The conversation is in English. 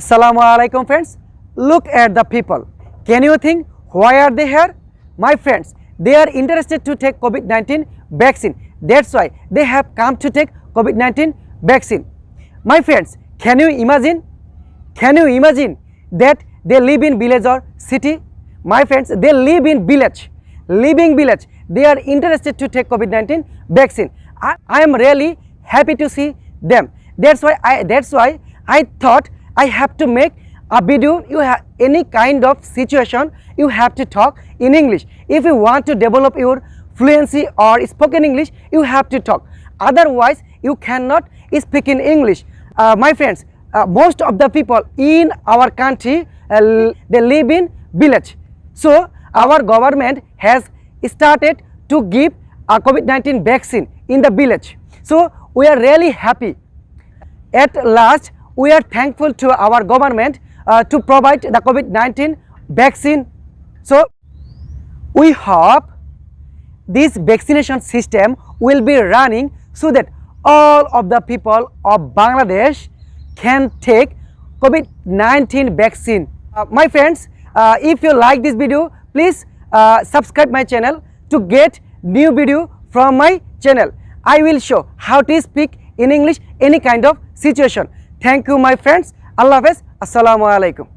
Assalamu alaikum friends. Look at the people. Can you think why are they here? My friends, they are interested to take COVID-19 vaccine. That's why they have come to take COVID-19 vaccine. My friends, can you imagine? Can you imagine that they live in village or city? My friends, they live in village. Living village. They are interested to take COVID-19 vaccine. I am really happy to see them. That's why I thought I have to make a video. You have any kind of situation, you have to talk in English. If you want to develop your fluency or spoken English, you have to talk. Otherwise, you cannot speak in English. My friends, most of the people in our country, they live in village. So our government has started to give a COVID-19 vaccine in the village. So we are really happy. At last, we are thankful to our government to provide the COVID-19 vaccine. So we hope this vaccination system will be running so that all of the people of Bangladesh can take COVID-19 vaccine. My friends, if you like this video, please subscribe my channel to get new video from my channel. I will show how to speak in English any kind of situation. Thank you my friends. Allah Hafiz. Assalamu alaikum.